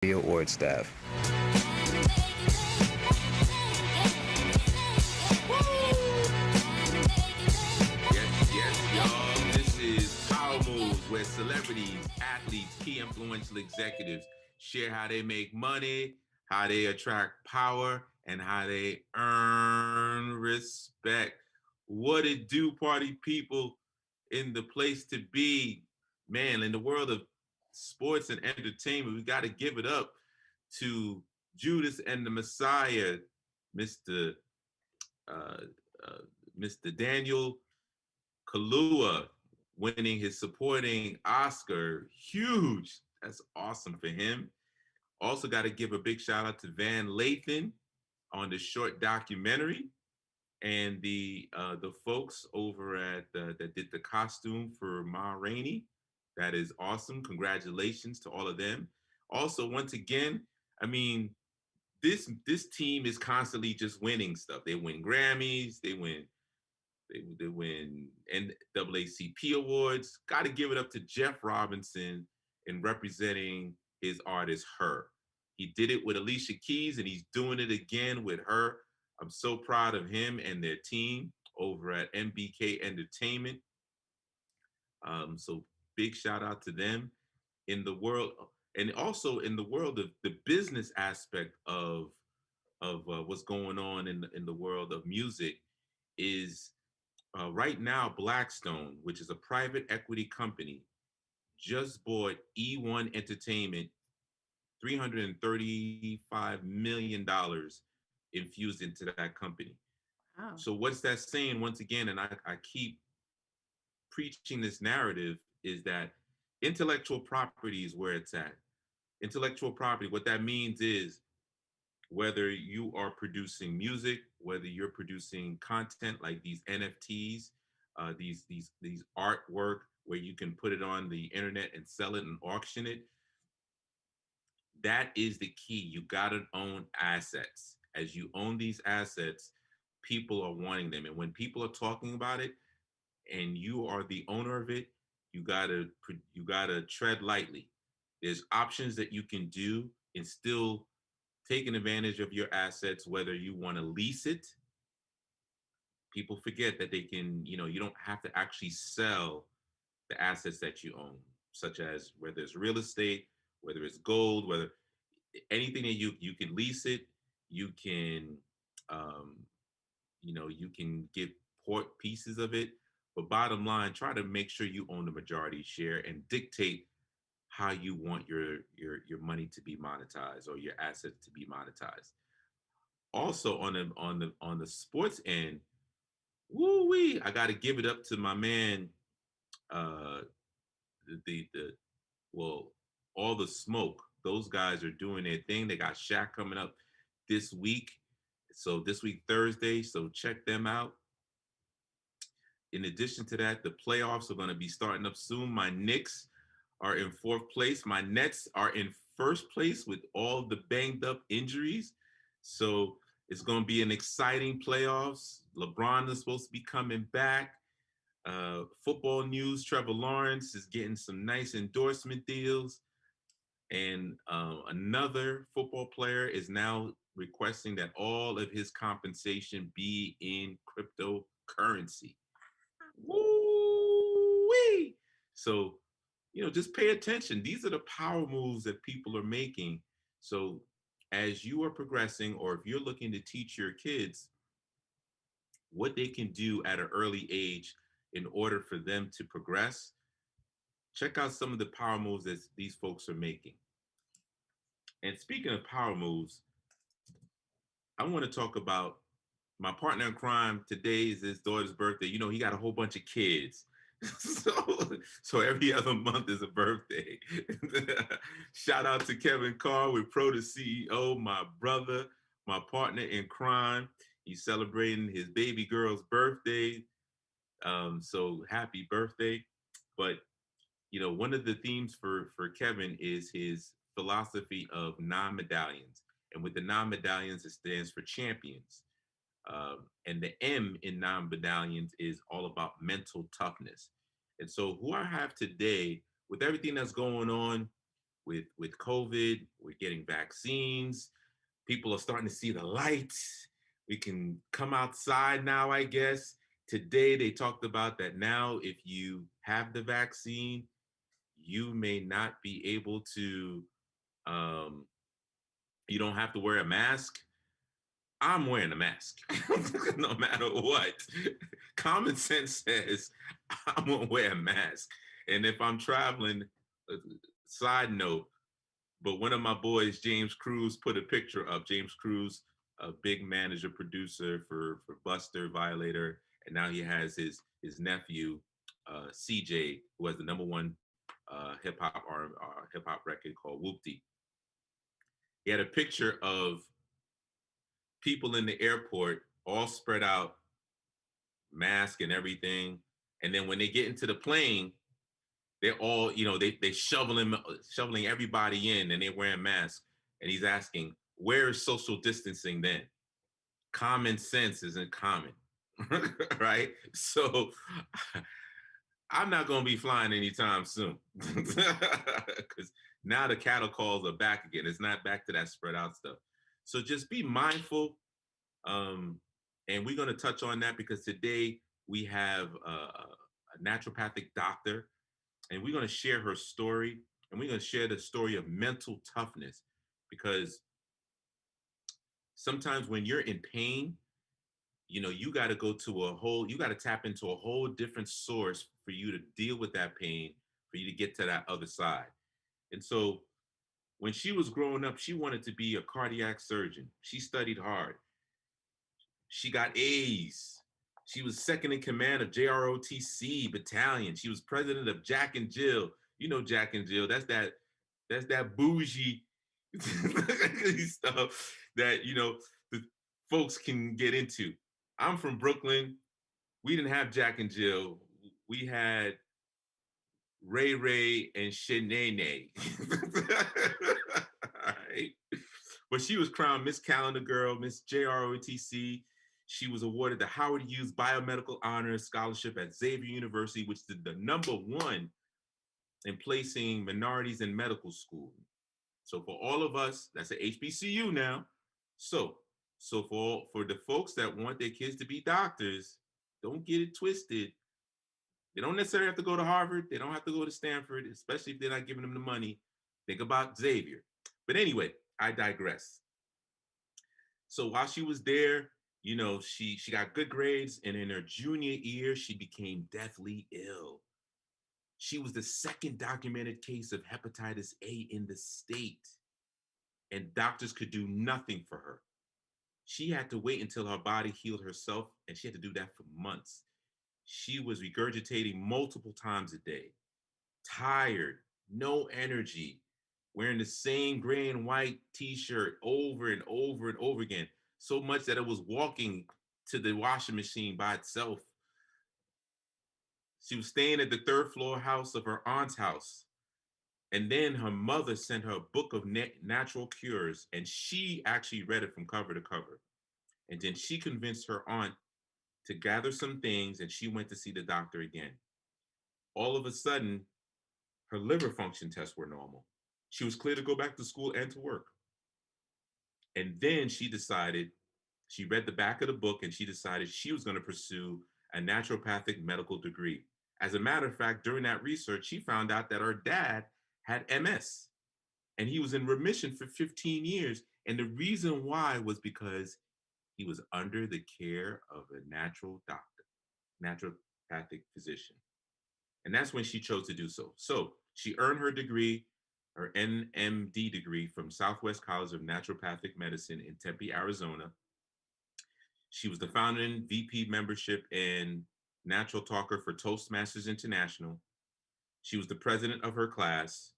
the award staff. Yes, y'all. This is Power Moves, where celebrities, athletes, key influential executives share how they make money, how they attract power, and how they earn respect. What it do, party people, in the place to be. Man, in the world of sports and entertainment, we got to give it up to Judas and the Messiah, Mr. Uh, uh, Mr. Daniel Kaluuya winning his supporting Oscar. Huge. That's awesome for him. Also got to give a big shout out to Van Lathan on the short documentary and the folks over at that did the costume for Ma Rainey. That is awesome. Congratulations to all of them. Also, once again, I mean, this team is constantly just winning stuff. They win Grammys, they win NAACP awards. Got to give it up to Jeff Robinson in representing his artist, Her. He did it with Alicia Keys, and he's doing it again with Her. I'm so proud of him and their team over at MBK Entertainment. So big shout out to them in the world, and also in the world of the business aspect of what's going on in the world of music is right now, Blackstone, which is a private equity company, just bought E1 Entertainment, $335 million infused into that company. Wow. So, what's that saying once again? And I keep preaching this narrative is that intellectual property is where it's at. Intellectual property, what that means is whether you are producing music, whether you're producing content like these NFTs, these artwork where you can put it on the internet and sell it and auction it. That is the key. You got to own assets. As you own these assets, people are wanting them, and when people are talking about it, and you are the owner of it, you gotta tread lightly. There's options that you can do and still taking advantage of your assets, whether you want to lease it. People forget that they can, you don't have to actually sell the assets that you own, such as whether it's real estate, whether it's gold, whether anything that you can lease it, you can, um, you can get port pieces of it. But bottom line, try to make sure you own the majority share and dictate how you want your money to be monetized or your assets to be monetized. Also on the sports end, woo wee, I got to give it up to my man, uh, the well, all the smoke. Those guys are doing their thing. They got Shaq coming up this week, so this week Thursday. So check them out. In addition to that, the playoffs are going to be starting up soon. My Knicks are in fourth place. My Nets are in first place with all the banged up injuries. So it's going to be an exciting playoffs. LeBron is supposed to be coming back. Football news, Trevor Lawrence is getting some nice endorsement deals. And another football player is now requesting that all of his compensation be in cryptocurrency. Woo-wee! So, just pay attention. These are the power moves that people are making. So, as you are progressing, or if you're looking to teach your kids what they can do at an early age in order for them to progress, check out some of the power moves that these folks are making. And speaking of power moves, I want to talk about my partner in crime. Today is his daughter's birthday. He got a whole bunch of kids. So every other month is a birthday. Shout out to Kevin Carr with Pro the CEO, my brother, my partner in crime. He's celebrating his baby girl's birthday. So happy birthday. But one of the themes for Kevin is his philosophy of non-medallions. And with the non-medallions, it stands for champions. And the M in non-medallions is all about mental toughness. And so who I have today, with everything that's going on with COVID. We're getting vaccines. People are starting to see the light. We can come outside now, I guess. Today they talked about that now if you have the vaccine, you may not be able to um, you don't have to wear a mask. I'm wearing a mask no matter what. Common sense says I'm gonna wear a mask. And if I'm traveling, uh, side note, but one of my boys, James Cruz, put a picture up. James Cruz, a big manager producer for Buster, Violator, and now he has his nephew, CJ, who has the number one hip hop record called Whoopty. He had a picture of people in the airport all spread out, mask and everything. And then when they get into the plane, they're all, they shoveling everybody in and they're wearing masks. And he's asking, where is social distancing then? Common sense isn't common. Right? So I'm not going to be flying anytime soon because now the cattle calls are back again. It's not back to that spread out stuff. So just be mindful. Um, and we're going to touch on that because today we have a naturopathic doctor and we're going to share her story and we're going to share the story of mental toughness because sometimes when you're in pain, you got to you got to tap into a whole different source for you to deal with that pain, for you to get to that other side. And so when she was growing up, she wanted to be a cardiac surgeon. She studied hard. She got A's. She was second in command of JROTC battalion. She was president of Jack and Jill. You know Jack and Jill. That's that bougie stuff that the folks can get into. I'm from Brooklyn. We didn't have Jack and Jill. We had Ray Ray and Shanae. All right. But she was crowned Miss Calendar Girl, Miss JROTC. She was awarded the Howard Hughes Biomedical Honors Scholarship at Xavier University, which is the number one in placing minorities in medical school. So for all of us, that's an HBCU now. So, so for the folks that want their kids to be doctors, don't get it twisted. They don't necessarily have to go to Harvard. They don't have to go to Stanford, especially if they're not giving them the money. Think about Xavier. But anyway, I digress. So while she was there, she got good grades, and in her junior year, she became deathly ill. She was the second documented case of hepatitis A in the state, and doctors could do nothing for her. She had to wait until her body healed herself, and she had to do that for months. She was regurgitating multiple times a day, tired, no energy, wearing the same gray and white t-shirt over and over and over again, so much that it was walking to the washing machine by itself. She was staying at the third floor house of her aunt's house. And then her mother sent her a book of natural cures, and she actually read it from cover to cover. And then she convinced her aunt to gather some things, and she went to see the doctor again. All of a sudden, her liver function tests were normal. She was clear to go back to school and to work. And then she read the back of the book and she decided she was going to pursue a naturopathic medical degree. As a matter of fact, during that research, she found out that her dad had MS and he was in remission for 15 years. And the reason why was because he was under the care of a natural doctor, naturopathic physician. And that's when she chose to do so. So she earned her degree, her NMD degree from Southwest College of Naturopathic Medicine in Tempe, Arizona. She was the founding VP membership and natural talker for Toastmasters International. She was the president of her class.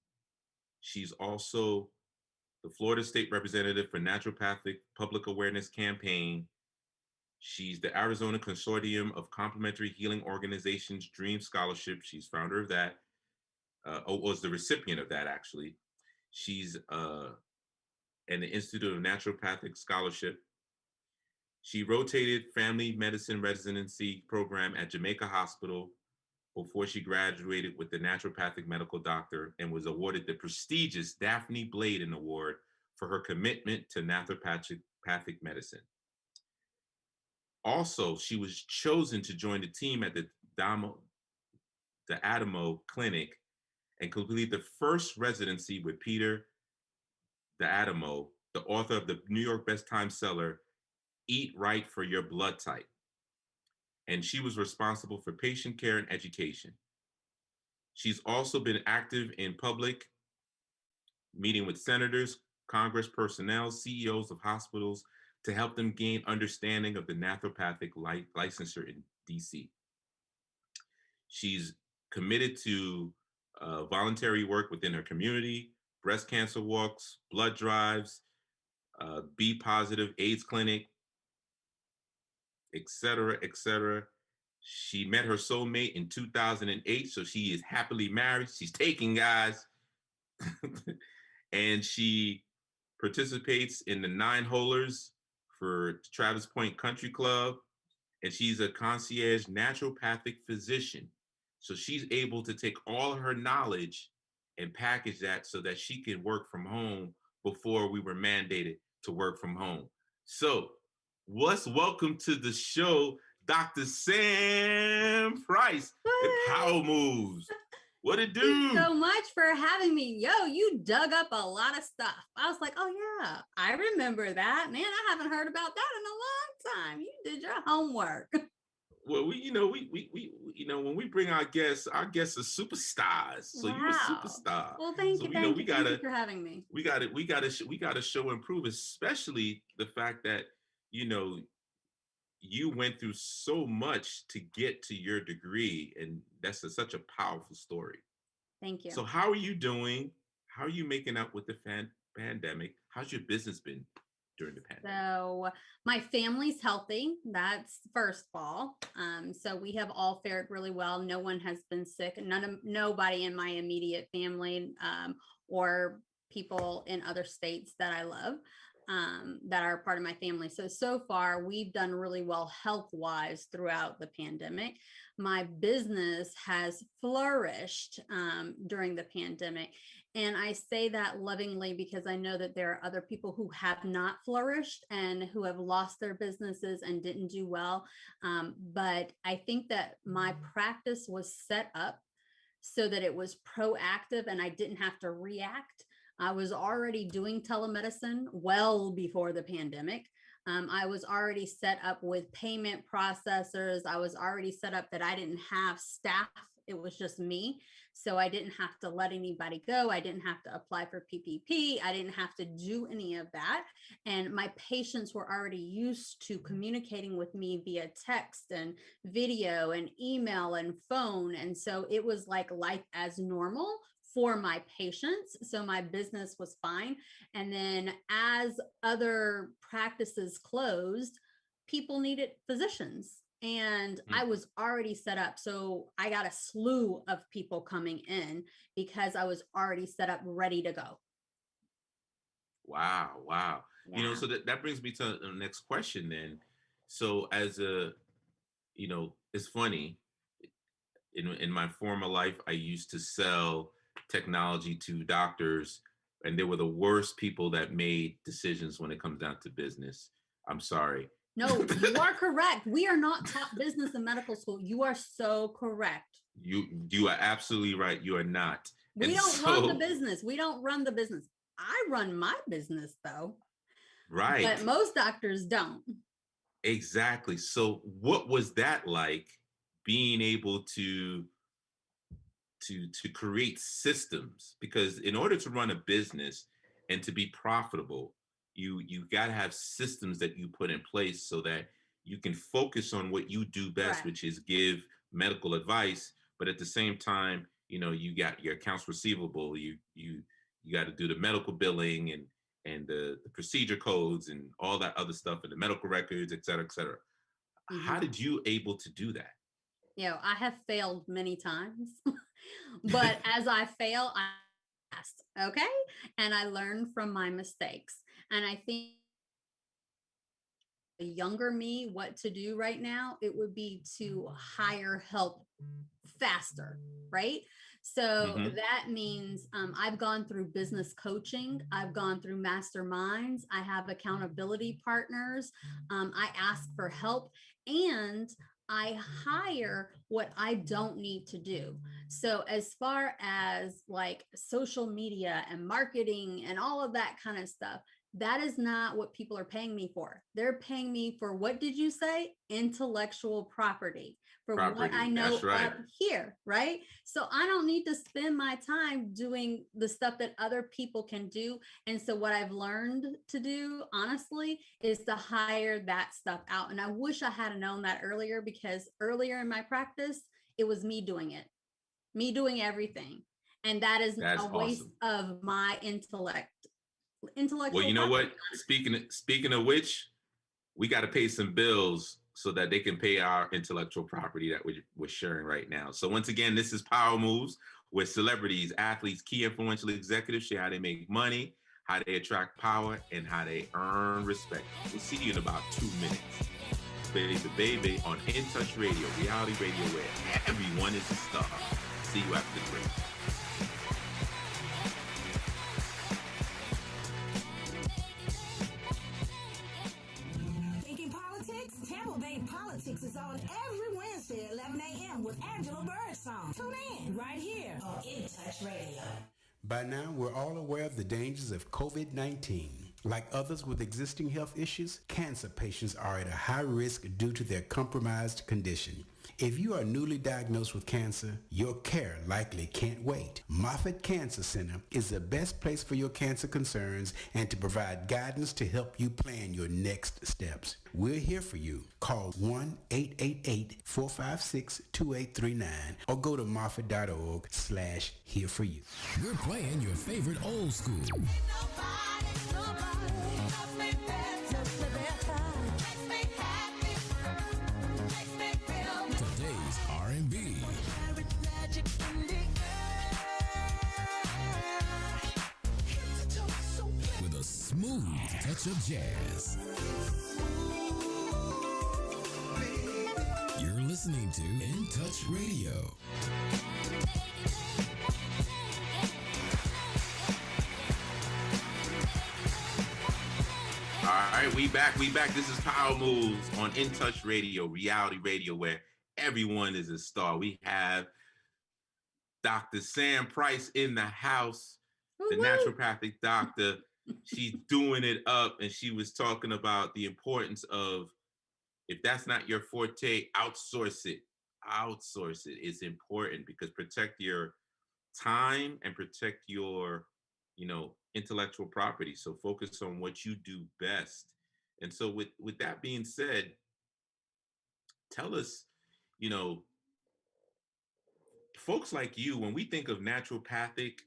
She's also the Florida State Representative for Naturopathic Public Awareness Campaign. She's the Arizona Consortium of Complementary Healing Organizations Dream Scholarship. She's founder of that, was the recipient of that actually. She's in the Institute of Naturopathic Scholarship. She rotated family medicine residency program at Jamaica Hospital. before she graduated with the naturopathic medical doctor and was awarded the prestigious Daphne Bladen Award for her commitment to naturopathic medicine. Also, she was chosen to join the team at the Adamo Clinic and complete the first residency with Peter Adamo, the author of the New York Best Time seller, Eat Right for Your Blood Type. And she was responsible for patient care and education. She's also been active in public, meeting with senators, Congress personnel, CEOs of hospitals to help them gain understanding of the naturopathic licensure in DC. She's committed to voluntary work within her community, breast cancer walks, blood drives, B positive AIDS clinic, etc., etc. She met her soulmate in 2008, so she is happily married. She's taking, guys. And she participates in the nine holers for Travis Point Country Club. And she's a concierge naturopathic physician. So she's able to take all of her knowledge and package that so that she can work from home before we were mandated to work from home. So welcome to the show, Dr. Samm Pryce and Power Moves. What it do? Thank you so much for having me. Yo, you dug up a lot of stuff. I was like, oh yeah, I remember that. Man, I haven't heard about that in a long time. You did your homework. Well, we when we bring our guests are superstars. So Wow. You a superstar. Well, thank so, you. Thank you for having me. We gotta show and prove, especially the fact that you went through so much to get to your degree, and that's such a powerful story. Thank you. So how are you doing? How are you making up with the pandemic? How's your business been during the pandemic? So my family's healthy. That's first of all. So we have all fared really well. No one has been sick. Nobody in my immediate family or people in other states that I love that are part of my family. So far we've done really well health-wise throughout the pandemic. My business has flourished during the pandemic. And I say that lovingly because I know that there are other people who have not flourished and who have lost their businesses and didn't do well. But I think that my practice was set up so that it was proactive and I didn't have to react. I was already doing telemedicine well before the pandemic. I was already set up with payment processors. I was already set up that I didn't have staff. It was just me. So I didn't have to let anybody go. I didn't have to apply for PPP. I didn't have to do any of that. And my patients were already used to communicating with me via text and video and email and phone. And so it was like life as normal for my patients. So my business was fine. And then as other practices closed, people needed physicians. And I was already set up. So I got a slew of people coming in because I was already set up, ready to go. Wow. Yeah. So that brings me to the next question then. So as it's funny, in my former life, I used to sell technology to doctors, and they were the worst people that made decisions when it comes down to business. I'm sorry. No, you are correct. We are not taught business in medical school. You are so correct. You are absolutely right. You are not. We don't run the business. We don't run the business. I run my business though. Right. But most doctors don't. Exactly. So what was that like, being able to create systems? Because in order to run a business and to be profitable, you got to have systems that you put in place so that you can focus on what you do best, right, which is give medical advice. But at the same time, you got your accounts receivable, you got to do the medical billing and the procedure codes and all that other stuff and the medical records, et cetera, et cetera. Mm-hmm. How did you able to do that? I have failed many times, but as I fail, I asked, okay? And I learn from my mistakes. And I think younger me what to do right now, it would be to hire help faster, right? So Mm-hmm. that means I've gone through business coaching, I've gone through masterminds, I have accountability partners, I ask for help, and I hire what I don't need to do. So, as far as like social media and marketing and all of that kind of stuff, that is not what people are paying me for. They're paying me for, what did you say? Intellectual property, for what I Property. That's know right. up here, right? So I don't need to spend my time doing the stuff that other people can do. And so what I've learned to do, honestly, is to hire that stuff out. And I wish I had known that earlier, because earlier in my practice, it was me doing it, me doing everything. And that is That's a waste awesome. of my Well, intellectual you know property. what? Speaking of which, we got to pay some bills so that they can pay our intellectual property that we're sharing right now. So once again, this is Power Moves, where celebrities, athletes, key influential executives share how they make money, how they attract power, and how they earn respect. We'll see you in about 2 minutes. Baby on In Touch Radio, reality radio where everyone is a star. See you after the break. Tampa Bay Politics is on every Wednesday at 11 a.m. with Angela Birdsong. Tune in right here on In Touch Radio. By now, we're all aware of the dangers of COVID-19. Like others with existing health issues, cancer patients are at a high risk due to their compromised condition. If you are newly diagnosed with cancer, your care likely can't wait. Moffitt Cancer Center is the best place for your cancer concerns and to provide guidance to help you plan your next steps. We're here for you. Call 1-888-456-2839 or go to moffitt.org/here for you. We're playing your favorite old school. Today's R&B. With a smooth touch of jazz. You're listening to In Touch Radio. All right, we back. This is Power Moves on In Touch Radio, reality radio where everyone is a star. We have Dr. Samm Pryce in the house, the naturopathic doctor. She's doing it up, and she was talking about the importance of, if that's not your forte, outsource it. Outsource it is important, because protect your time and protect your, intellectual property. So focus on what you do best. And so with that being said, tell us, folks like you, when we think of naturopathic,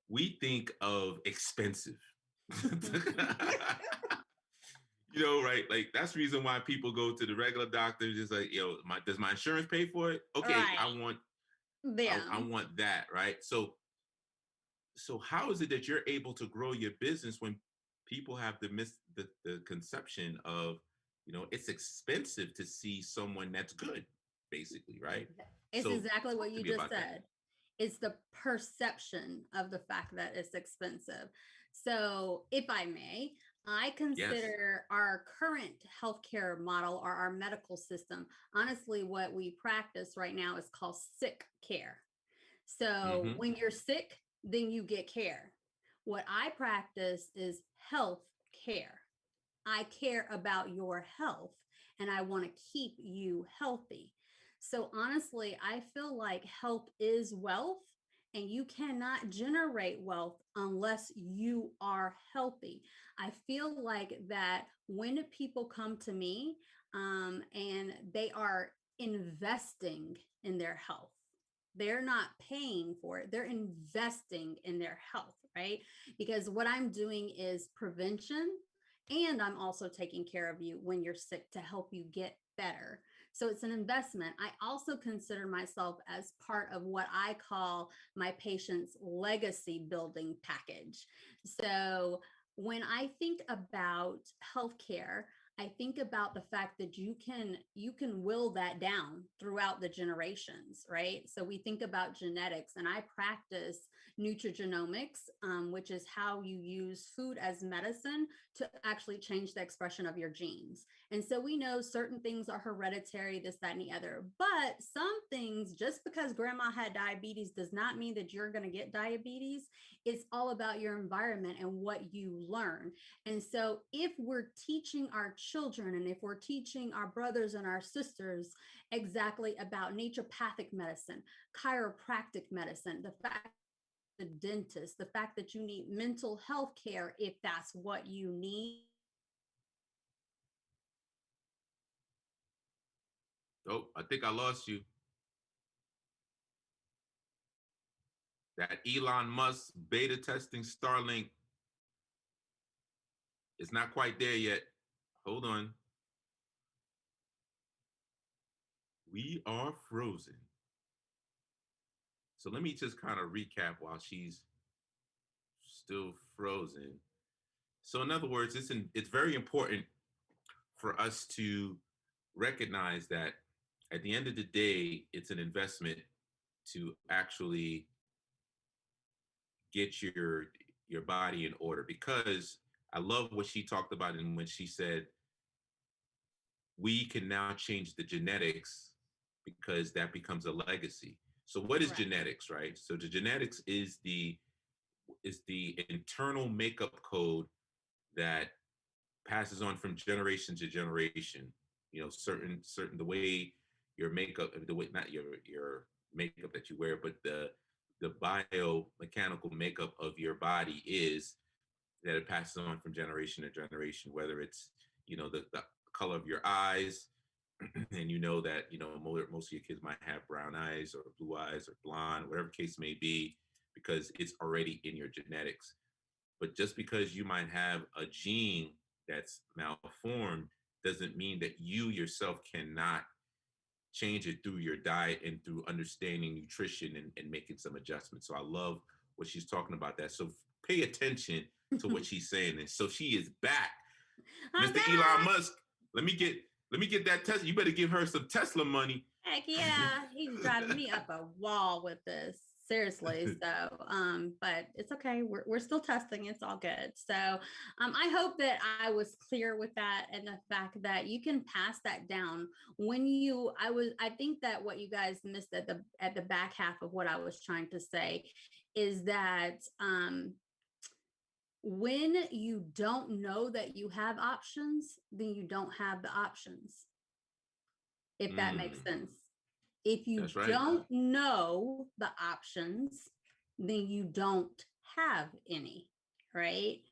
we think of expensive. Right? Like, that's the reason why people go to the regular doctor, just like, does my insurance pay for it? Okay, Right. I want that, right? So how is it that you're able to grow your business when people have the conception of, it's expensive to see someone that's good, basically, right? It's So exactly what talk to you me just about that. said. It's the perception of the fact that it's expensive. So, if I may, I Yes. consider our current healthcare model, or our medical system, honestly, what we practice right now is called sick care. So, Mm-hmm. when you're sick, then you get care. What I practice is health care. I care about your health, and I want to keep you healthy. So honestly, I feel like health is wealth, and you cannot generate wealth unless you are healthy. I feel like that when people come to me, and they are investing in their health, they're not paying for it, they're investing in their health, right? Because what I'm doing is prevention, and I'm also taking care of you when you're sick to help you get better. So it's an investment. I also consider myself as part of what I call my patient's legacy building package. So when I think about healthcare, I think about the fact that you can will that down throughout the generations, right? So we think about genetics, and I practice nutrigenomics, which is how you use food as medicine to actually change the expression of your genes. And so we know certain things are hereditary, this, that, and the other. But some things, just because grandma had diabetes does not mean that you're going to get diabetes. It's all about your environment and what you learn. And so if we're teaching our children, and if we're teaching our brothers and our sisters exactly about naturopathic medicine, chiropractic medicine, the fact the dentist, the fact that you need mental health care if that's what you need. Oh, I think I lost you. That Elon Musk beta testing Starlink is not quite there yet. Hold on. We are frozen. So let me just kind of recap while she's still frozen. So in other words, it's very important for us to recognize that at the end of the day, it's an investment to actually get your body in order, because I love what she talked about, and when she said we can now change the genetics because that becomes a legacy. So what is genetics, right? So the genetics is the internal makeup code that passes on from generation to generation. You know, certain the way your makeup, the way, not your makeup that you wear, but the biomechanical makeup of your body is that it passes on from generation to generation, whether it's, you know, the color of your eyes, and you know that, you know, most of your kids might have brown eyes or blue eyes or blonde, whatever case may be, because it's already in your genetics. But just because you might have a gene that's malformed doesn't mean that you yourself cannot change it through your diet and through understanding nutrition and making some adjustments. So I love what she's talking about that. So pay attention to what she's saying. And so she is back. Mr. Elon Musk, let me get that Tesla. You better give her some Tesla money. Heck yeah, he's driving me up a wall with this. Seriously. So, but it's okay. We're still testing. It's all good. So, I hope that I was clear with that, and the fact that you can pass that down when I think that what you guys missed at the back half of what I was trying to say is that, when you don't know that you have options, then you don't have the options, if that makes sense. If you That's right. don't know the options, then you don't have any, right?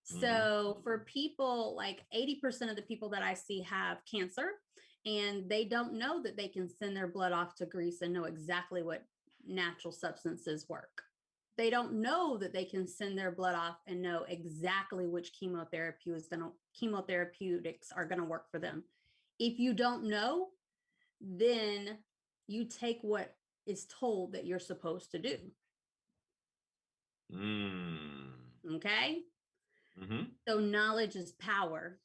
So for people, like 80% of the people that I see have cancer, and they don't know that they can send their blood off to Greece and know exactly what natural substances work. They don't know that they can send their blood off and know exactly which chemotherapeutics are going to work for them. If you don't know, then you take what is told that you're supposed to do. Okay. So knowledge is power.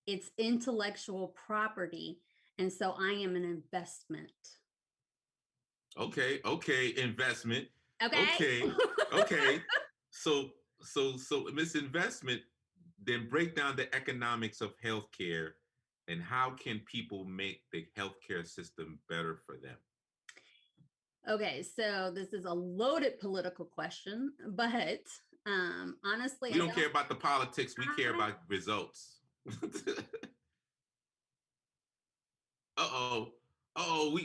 It's intellectual property. And so I am an investment. Okay. Investment. Okay. Okay. So Miss Investment, then break down the economics of healthcare and how can people make the healthcare system better for them? Okay, so this is a loaded political question, but honestly, we don't care about the politics. We care about results.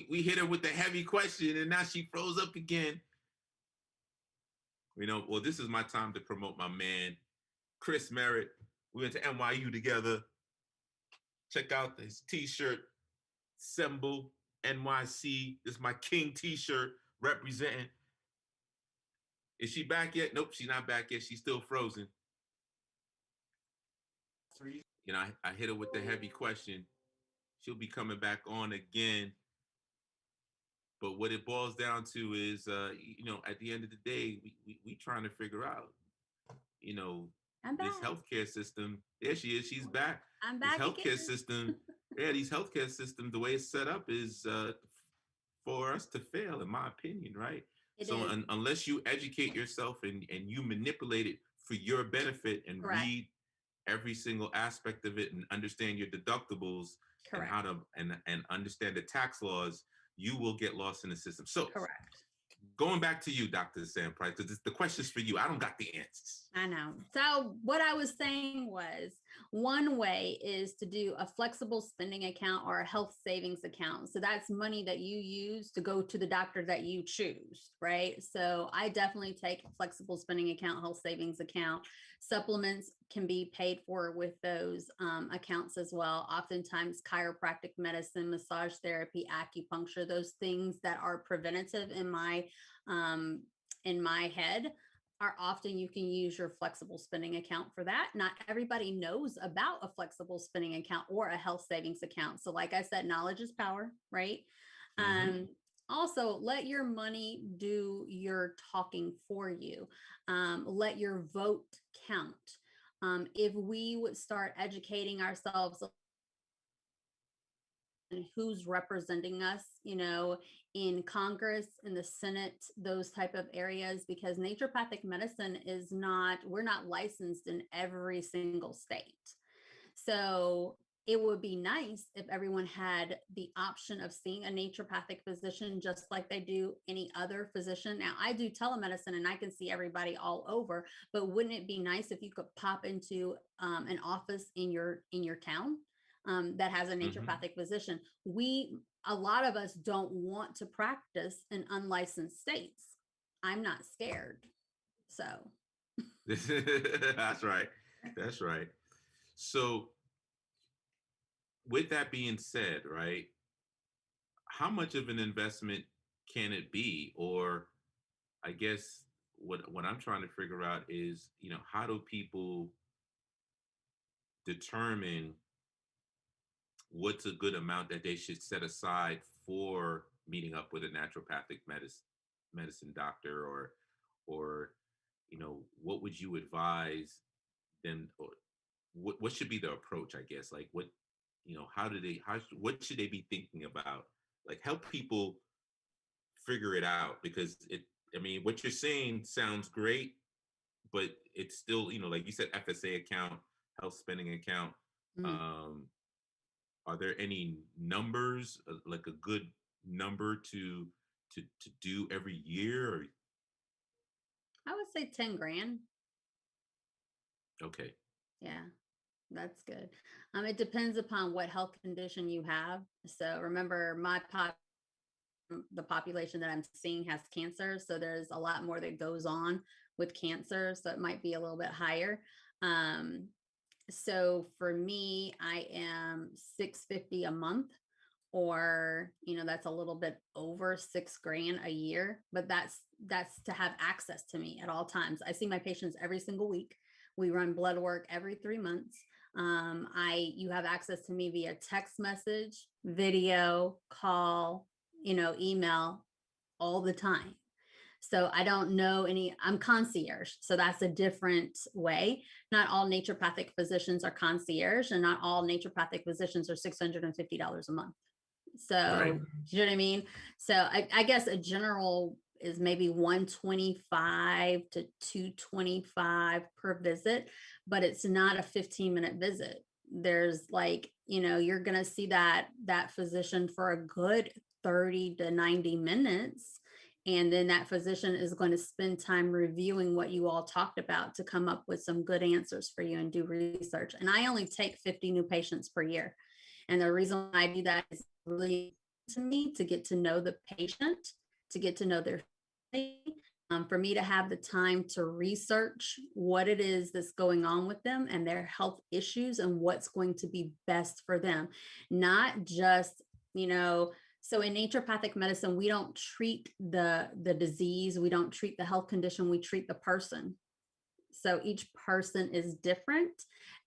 We hit her with the heavy question, and now she froze up again. You know, well, this is my time to promote my man, Chris Merritt. We went to NYU together. Check out his t-shirt, symbol, NYC. This is my King t-shirt representing. Is she back yet? Nope, she's not back yet. She's still frozen. You know, I hit her with the heavy question. She'll be coming back on again. But what it boils down to is, you know, at the end of the day, we trying to figure out, you know, I'm this back. healthcare system, there she is, she's back. I'm This back healthcare again. system, yeah, these healthcare systems, the way it's set up is for us to fail, in my opinion, right? It So is unless you educate yourself and you manipulate it for your benefit and correct. read every single aspect of it and understand your deductibles and Correct. how to and understand the tax laws, you will get lost in the system. So Correct. going back to you, Dr. Sam Pryce, because the question's for you. I don't got the answers. I know. So what I was saying was one way is to do a flexible spending account or a health savings account. So that's money that you use to go to the doctor that you choose, right? So I definitely take a flexible spending account, health savings account. Supplements can be paid for with those accounts as well. Oftentimes chiropractic medicine, massage therapy, acupuncture, those things that are preventative um, in my head are often you can use your flexible spending account for that. Not everybody knows about a flexible spending account or a health savings account. So, like I said, knowledge is power, right? Mm-hmm. Also, let your money do your talking for you. Let your vote count. If we would start educating ourselves and who's representing us, in Congress, in the Senate, those type of areas, because naturopathic medicine is not, we're not licensed in every single state. So it would be nice if everyone had the option of seeing a naturopathic physician just like they do any other physician. Now, I do telemedicine and I can see everybody all over, but wouldn't it be nice if you could pop into an office in your town that has a Mm-hmm. naturopathic physician? A lot of us don't want to practice in unlicensed states. I'm not scared. So, That's right. That's right. So with that being said, right, how much of an investment can it be? Or I guess what I'm trying to figure out is, how do people determine what's a good amount that they should set aside for meeting up with a naturopathic medicine doctor, or what would you advise them, or what should be the approach, I guess, like what should they be thinking about, like help people figure it out, because I mean, what you're saying sounds great, but it's still, like you said, FSA account, health spending account. mm, um are there any numbers, like a good number to do every year, or I would say 10 grand. okay. Yeah, that's good. It depends upon what health condition you have. So remember, the population that I'm seeing has cancer. So there's a lot more that goes on with cancer. So it might be a little bit higher. Um, so for me, I am 650 a month, or that's a little bit over 6 grand a year, but that's to have access to me at all times. I see my patients every single week. We run blood work every 3 months. You have access to me via text message, video, call, email, all the time. So I don't know I'm concierge. So that's a different way. Not all naturopathic physicians are concierge, and not all naturopathic physicians are $650 a month. Right. So, you know what I mean? So I guess a general is maybe 125 to 225 per visit, but it's not a 15-minute visit. There's like, you're going to see that physician for a good 30 to 90 minutes. And then that physician is going to spend time reviewing what you all talked about to come up with some good answers for you and do research. And I only take 50 new patients per year. And the reason I do that is really to me to get to know the patient, to get to know their for me to have the time to research what it is that's going on with them and their health issues and what's going to be best for them. Not just, so in naturopathic medicine, we don't treat the disease, we don't treat the health condition, we treat the person. So each person is different.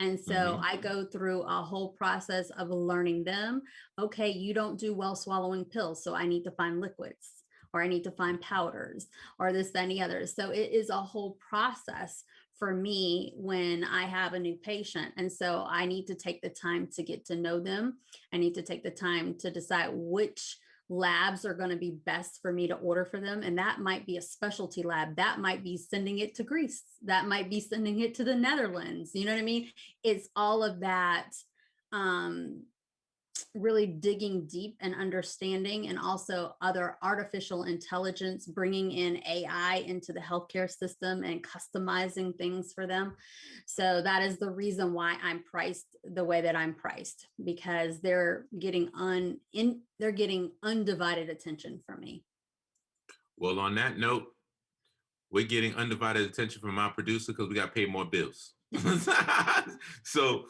And so Mm-hmm. I go through a whole process of learning them. Okay, you don't do well swallowing pills, so I need to find liquids, or I need to find powders, or this, that, and the other. So it is a whole process for me when I have a new patient. And so I need to take the time to get to know them. I need to take the time to decide which labs are going to be best for me to order for them. And that might be a specialty lab. That might be sending it to Greece. That might be sending it to the Netherlands. You know what I mean? It's all of that. Really digging deep and understanding, and also other artificial intelligence, bringing in AI into the healthcare system and customizing things for them. So that is the reason why I'm priced the way that I'm priced, because they're getting undivided attention from me. Well, on that note, we're getting undivided attention from our producer because we got to pay more bills. So,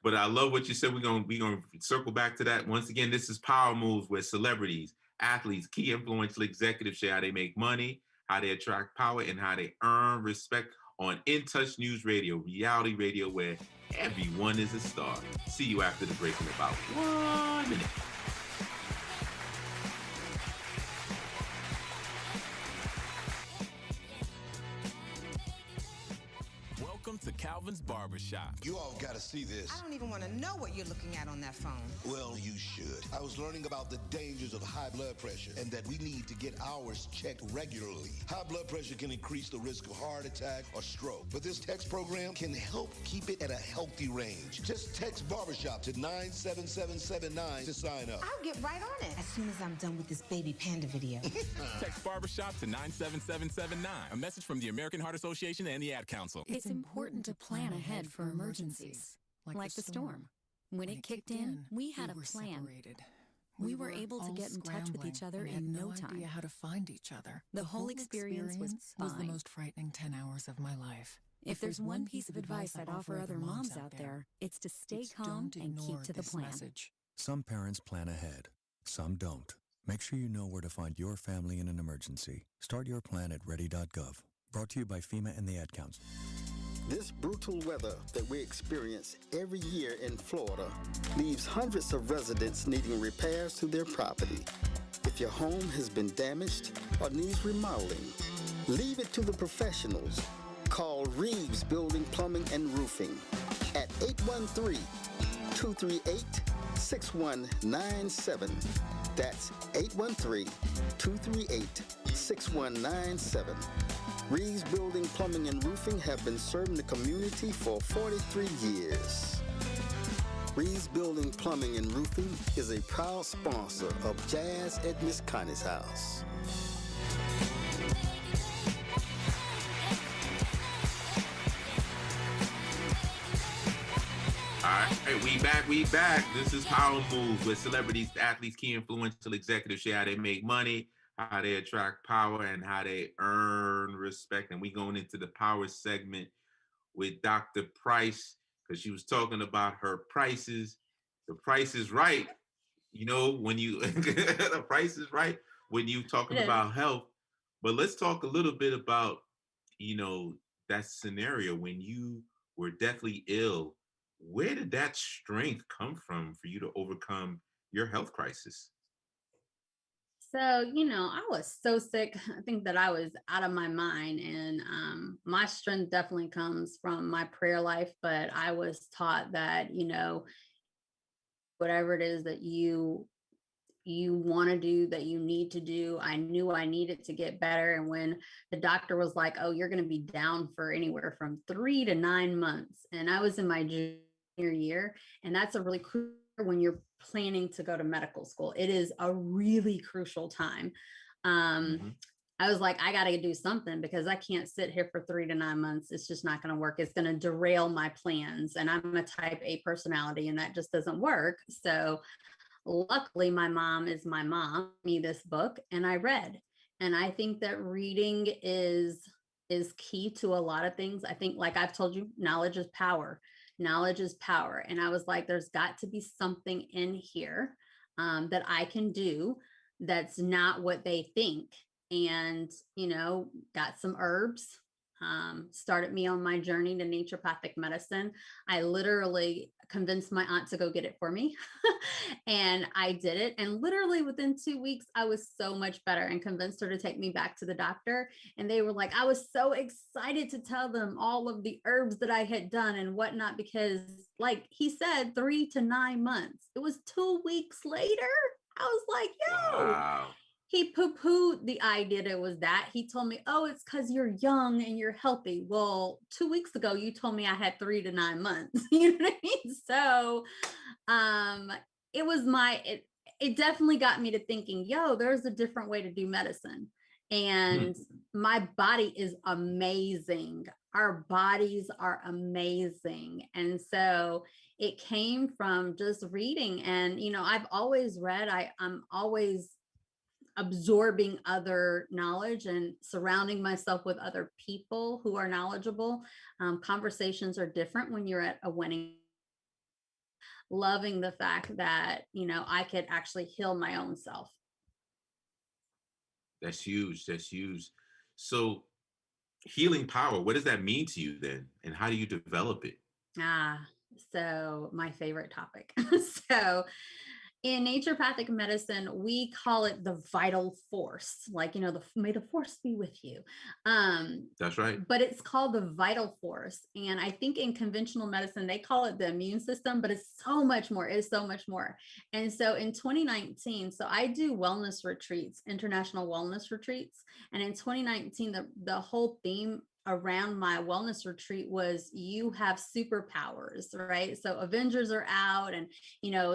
but I love what you said. We're gonna circle back to that. Once again, this is Power Moves, where celebrities, athletes, key influential executives share how they make money, how they attract power, and how they earn respect on In Touch News Radio, reality radio where everyone is a star. See you after the break in about 1 minute. Welcome to Calvin's Barbershop. You all got to see this. I don't even want to know what you're looking at on that phone. Well, you should. I was learning about the dangers of high blood pressure and that we need to get ours checked regularly. High blood pressure can increase the risk of heart attack or stroke, but this text program can help keep it at a healthy range. Just text Barbershop to 97779 to sign up. I'll get right on it as soon as I'm done with this baby panda video. Text Barbershop to 97779. A message from the American Heart Association and the Ad Council. It's important to plan ahead for emergencies, like the storm. When it kicked in, we had a plan. Separated. We were able to get in touch with each other in no time. Idea how to find each other. The whole experience was the fine. most frightening 10 hours of my life. If there's one piece of advice I'd offer other moms out there, it's to stay calm and keep to the plan. Message. Some parents plan ahead, some don't. Make sure you know where to find your family in an emergency. Start your plan at ready.gov. Brought to you by FEMA and the Ad Council. This brutal weather that we experience every year in Florida leaves hundreds of residents needing repairs to their property. If your home has been damaged or needs remodeling, leave it to the professionals. Call Reeves Building, Plumbing, and Roofing at 813-238-6197. That's 813-238-6197. Reeves Building, Plumbing, and Roofing have been serving the community for 43 years. Reeves Building, Plumbing, and Roofing is a proud sponsor of Jazz at Miss Connie's house. All right, hey, we back. This is Power Moves, where celebrities, athletes, key influential executives share how they make money, how they attract power, and how they earn respect. And we going into the power segment with Dr. Pryce, because she was talking about her prices. The price is right. You know, when you, the price is right when you talking about health. But let's talk a little bit about, you know, that scenario when you were deathly ill. Where did that strength come from for you to overcome your health crisis? So, you know, I was so sick. I think that I was out of my mind, and my strength definitely comes from my prayer life. But I was taught that, you know, whatever it is that you want to do, that you need to do, I knew I needed to get better. And when the doctor was like, oh, you're going to be down for anywhere from 3 to 9 months. And I was in my junior year, and that's a really crucial when you're planning to go to medical school. It is a really crucial time. I was like, I got to do something, because I can't sit here for 3 to 9 months. It's just not going to work. It's going to derail my plans. And I'm a type A personality, and that just doesn't work. So luckily, my mom me this book, and I read. And I think that reading is key to a lot of things. I think, like I've told you, knowledge is power. Knowledge is power. And I was like, there's got to be something in here that I can do that's not what they think. And, you know, got some herbs. started me on my journey to naturopathic medicine. I literally convinced my aunt to go get it for me. And I did it. And literally within 2 weeks, I was so much better, and convinced her to take me back to the doctor. And they were like, I was so excited to tell them all of the herbs that I had done and whatnot, because like he said, 3 to 9 months. It was 2 weeks later. I was like, yo, Wow. he poo-pooed the idea that it was that. He told me, oh, it's because you're young and you're healthy. Well, 2 weeks ago, you told me I had 3 to 9 months. You know what I mean? So it was it definitely got me to thinking, yo, there's a different way to do medicine. And my body is amazing. Our bodies are amazing. And so it came from just reading. And, I've always read, I'm always absorbing other knowledge and surrounding myself with other people who are knowledgeable. Conversations are different when you're at a wedding. Loving the fact that, I could actually heal my own self. That's huge. That's huge. So healing power, what does that mean to you then? And how do you develop it? So my favorite topic. So in naturopathic medicine, we call it the vital force. Like, may the force be with you. That's right. But it's called the vital force. And I think in conventional medicine, they call it the immune system, but it's so much more. It's so much more. And so in 2019, so I do wellness retreats, international wellness retreats. And in 2019, the whole theme around my wellness retreat was, you have superpowers, right? So Avengers are out, and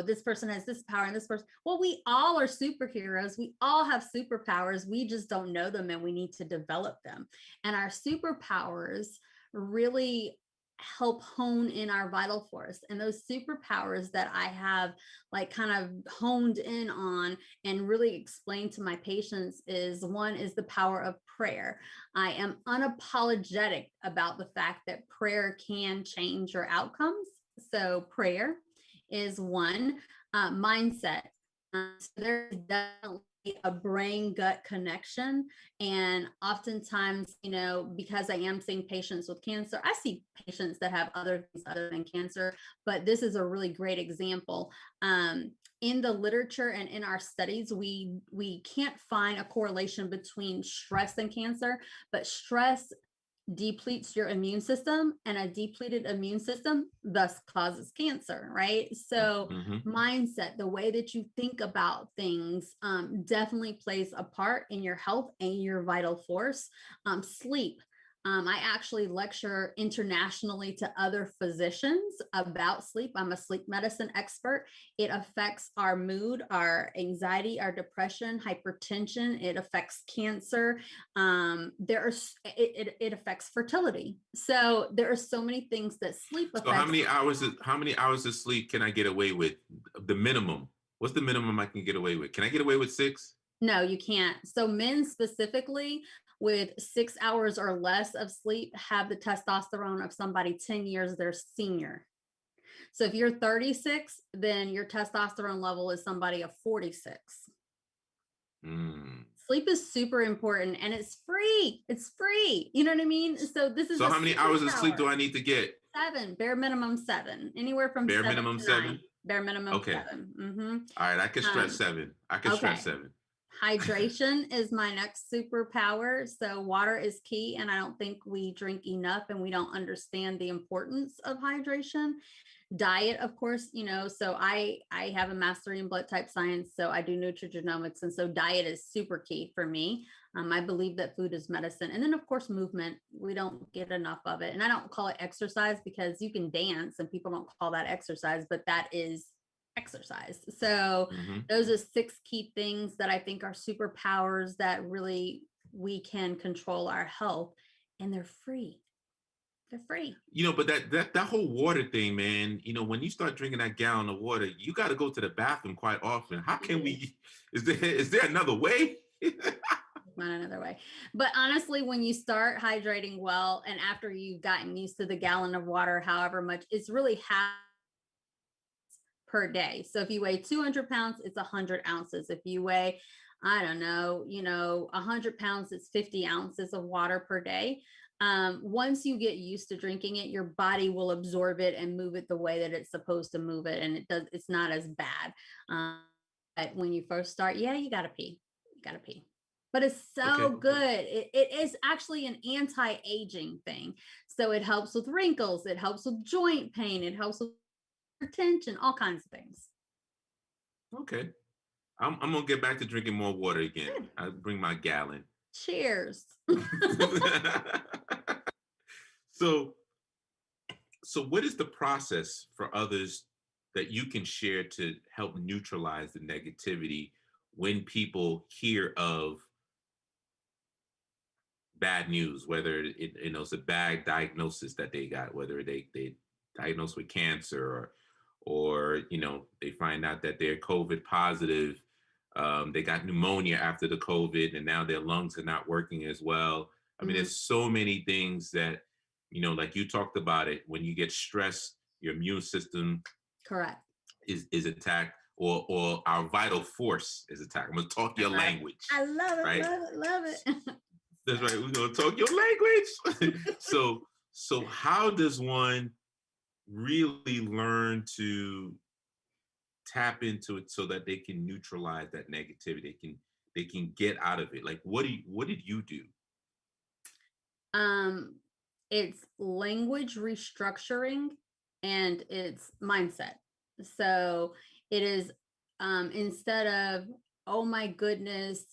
this person has this power and this person. Well, we all are superheroes. We all have superpowers. We just don't know them, and we need to develop them. And our superpowers really help hone in our vital force. And those superpowers that I have like kind of honed in on and really explained to my patients is, one is the power of prayer. I am unapologetic about the fact that prayer can change your outcomes. So prayer is one. Mindset. So there's definitely a brain gut connection. And oftentimes, because I am seeing patients with cancer, I see patients that have other things other than cancer, but this is a really great example. In the literature and in our studies, we can't find a correlation between stress and cancer, but stress depletes your immune system, and a depleted immune system thus causes cancer, right? So mindset, the way that you think about things, definitely plays a part in your health and your vital force. Sleep. I actually lecture internationally to other physicians about sleep. I'm a sleep medicine expert. It affects our mood, our anxiety, our depression, hypertension. It affects cancer. It affects fertility. So there are so many things that sleep affects. So how many hours of sleep can I get away with? The minimum. What's the minimum I can get away with? Can I get away with 6? No, you can't. So men specifically, with 6 hours or less of sleep, have the testosterone of somebody 10 years their senior. So if you're 36, then your testosterone level is somebody of 46. Sleep is super important, and it's free. It's free. You know what I mean? So this is. So how many hours of sleep do I need to get? 7, bare minimum 7, anywhere from bare 7 minimum to 7. 9. Bare minimum okay. 7. All right, I can stretch 7. I can stretch 7. Hydration is my next superpower. So water is key, and I don't think we drink enough, and we don't understand the importance of hydration. Diet, of course, so I have a mastery in blood type science, so I do nutrigenomics, and so diet is super key for me. I believe that food is medicine. And then, of course, movement. We don't get enough of it. And I don't call it exercise, because you can dance and people don't call that exercise, but that is exercise. So those are 6 key things that I think are superpowers that really we can control our health, and they're free. They're free. But that whole water thing, man, when you start drinking that gallon of water, you got to go to the bathroom quite often. How can we, is there another way? Not another way. But honestly, when you start hydrating well, and after you've gotten used to the gallon of water, however much, it's really half per day. So if you weigh 200 pounds, it's 100 ounces. If you weigh, I don't know, 100 pounds, it's 50 ounces of water per day. once you get used to drinking it, your body will absorb it and move it the way that it's supposed to move it. And it's not as bad. But when you first start, yeah, you got to pee. You got to pee. But it's so good. It is actually an anti-aging thing. So it helps with wrinkles. It helps with joint pain. It helps with retention, all kinds of things. Okay. I'm going to get back to drinking more water again. I'll bring my gallon. Cheers. So what is the process for others that you can share to help neutralize the negativity when people hear of bad news, whether it's a bad diagnosis that they got, whether they diagnosed with cancer or they find out that they're COVID positive, they got pneumonia after the COVID and now their lungs are not working as well. I mean, there's so many things that, like you talked about it, when you get stressed, your immune system correct is attacked, or our vital force is attacked. I'm gonna talk your language. I love it, right? love it. That's right. We're gonna talk your language. So how does one really learn to tap into it so that they can neutralize that negativity? They can get out of it. Like, what did you do? It's language restructuring and it's mindset. So it is instead of, oh my goodness,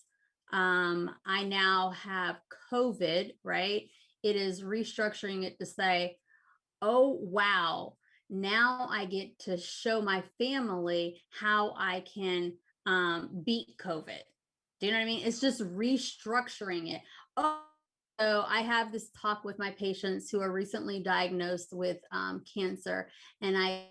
I now have COVID, right? It is restructuring it to say, oh, wow, now I get to show my family how I can beat COVID. Do you know what I mean? It's just restructuring it. Oh, so I have this talk with my patients who are recently diagnosed with cancer, and I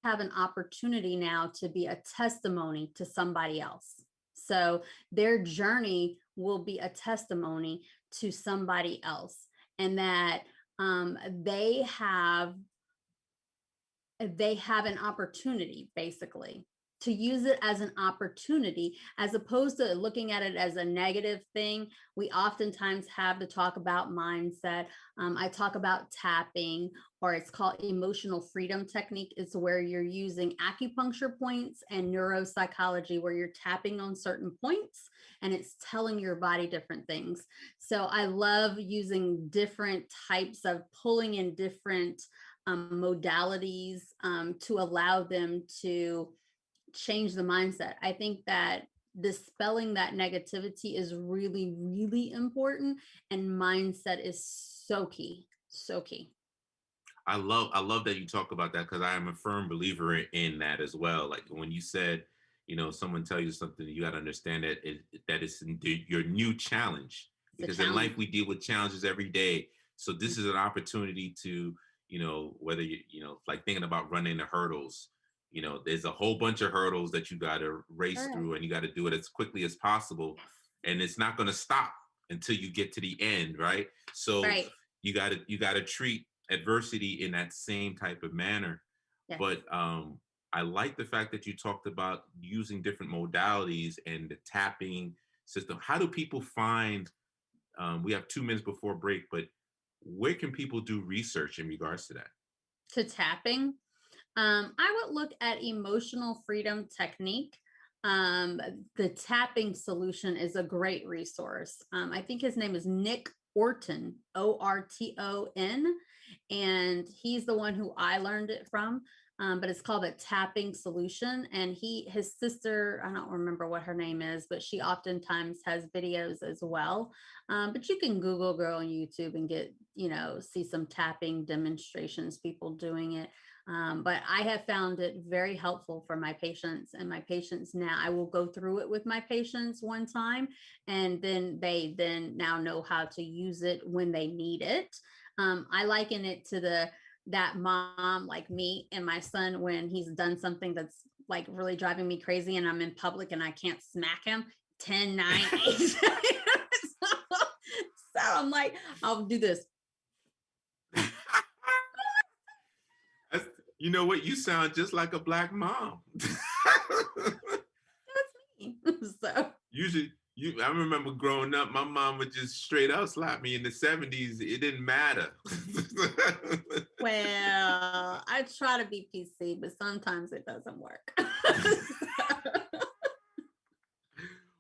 have an opportunity now to be a testimony to somebody else. So their journey will be a testimony to somebody else, and that they have an opportunity basically to use it as an opportunity, as opposed to looking at it as a negative thing. We oftentimes have to talk about mindset. I talk about tapping, or it's called emotional freedom technique. It's where you're using acupuncture points and neuropsychology, where you're tapping on certain points and it's telling your body different things. So I love using different types of pulling in different modalities to allow them to change the mindset. I think that dispelling that negativity is really, really important, and mindset is so key, so key. I love that you talk about that, because I am a firm believer in that as well. Like when you said, someone tell you something, you got to understand that it's your new challenge, because in life we deal with challenges every day. So this is an opportunity to, whether like thinking about running the hurdles. There's a whole bunch of hurdles that you got to race through, and you got to do it as quickly as possible. And it's not going to stop until you get to the end, right? So you got to treat adversity in that same type of manner. Yes. But I like the fact that you talked about using different modalities and the tapping system. How do people find, we have 2 minutes before break, but where can people do research in regards to that? To tapping? I would look at emotional freedom technique. The tapping solution is a great resource. I think his name is Nick Orton, Orton, and he's the one who I learned it from. But it's called a tapping solution. And his sister, I don't remember what her name is, but she oftentimes has videos as well. But you can Google, go on YouTube and get, see some tapping demonstrations, people doing it. But I have found it very helpful for my patients, and my patients now, I will go through it with my patients one time, and then they now know how to use it when they need it. I liken it to that mom like me and my son, when he's done something that's like really driving me crazy and I'm in public and I can't smack him. 10, 9, 8. So I'm like, I'll do this. You know what? You sound just like a Black mom. That's me. So usually I remember growing up, my mom would just straight up slap me in the 70s. It didn't matter. Well, I try to be PC, but sometimes it doesn't work.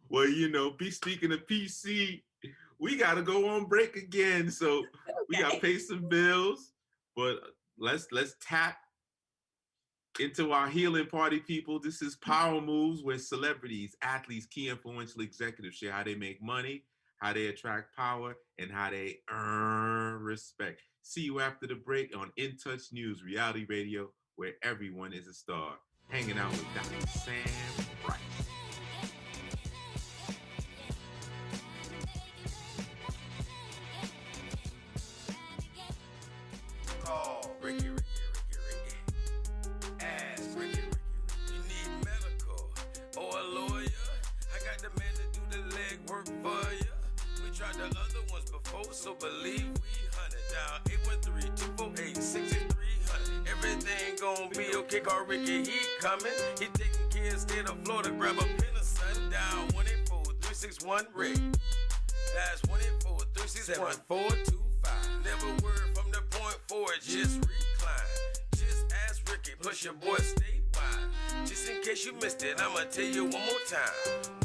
Well, speaking of PC, we got to go on break again. So we got to pay some bills, but let's tap into our healing party, people. This is Power Moves, where celebrities, athletes, key influential executives share how they make money, how they attract power, and how they earn respect. See you after the break on In Touch News, reality radio, where everyone is a star. Hanging out with Dr. Samm Pryce. Oh, Ricky. Ask Ricky. You need medical or a lawyer? I got the man to do the leg work for you. We tried the other ones before, so believe we hunted down 813-248-6300. Everything gon' be okay, call Ricky, he coming. He taking care of state of Florida, grab a pen or sundown. 184-361-RICK. That's 184-361-425. Never word from the point forward, just recline. Just ask Ricky, plus your boy statewide. Just in case you missed it, I'ma tell you one more time.